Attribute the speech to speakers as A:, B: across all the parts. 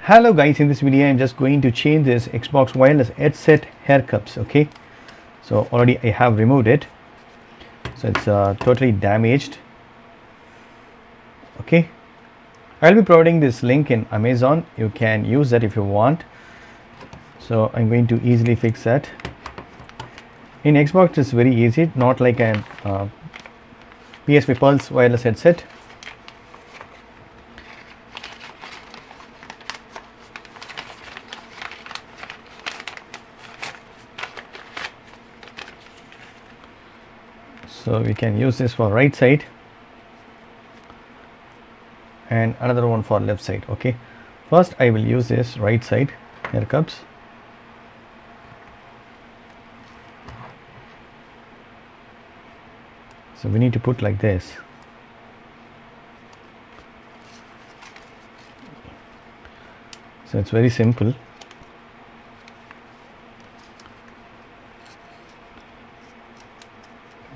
A: Hello guys, in this video I'm just going to change this Xbox wireless headset Earcups. Okay, so already I have removed it, so it's totally damaged. Okay, I'll be providing this link in Amazon. You can use that if you want. So I'm going to easily fix that. In Xbox it's very easy, not like an PSP Pulse wireless headset. So we can use this for right side and another one for left side. Okay, first I will use this right side Earcups. So we need to put like this. So it's very simple.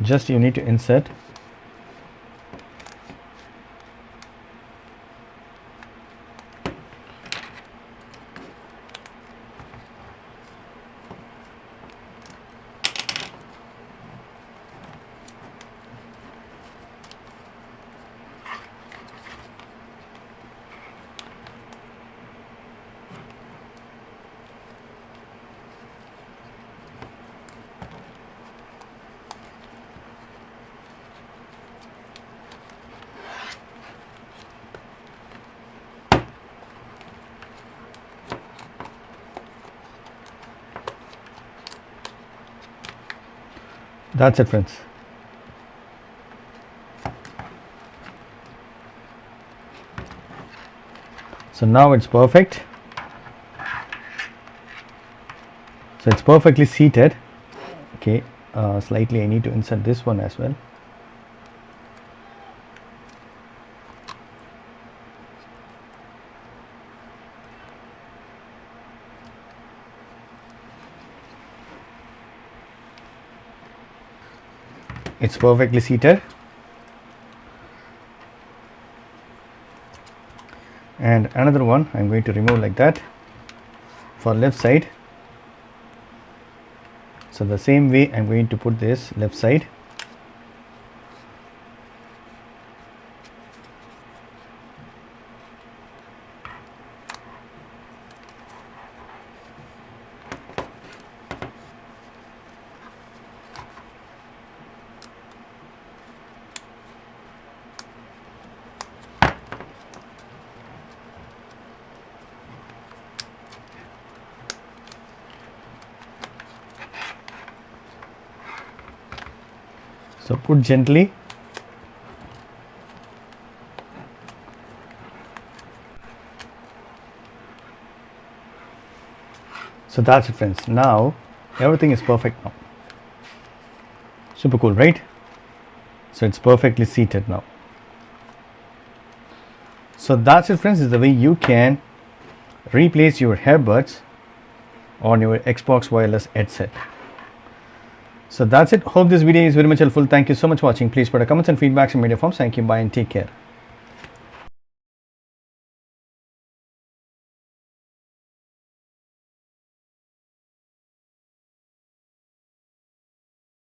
A: Just you need to insert. That's it, friends. So now it's perfect. So it's perfectly seated. Okay, slightly I need to insert this one as well. It's perfectly seated, and another one I'm going to remove like that for left side. So the same way I'm going to put this left side. So put gently. So that's it, friends. Now everything is perfect now. Super cool, right? So it's perfectly seated now. So that's it, friends. This is the way you can replace your earbuds on your Xbox wireless headset. So that's it. Hope this video is very much helpful. Thank you so much for watching. Please put a comments and feedbacks in media forms. Thank you. Bye and take care.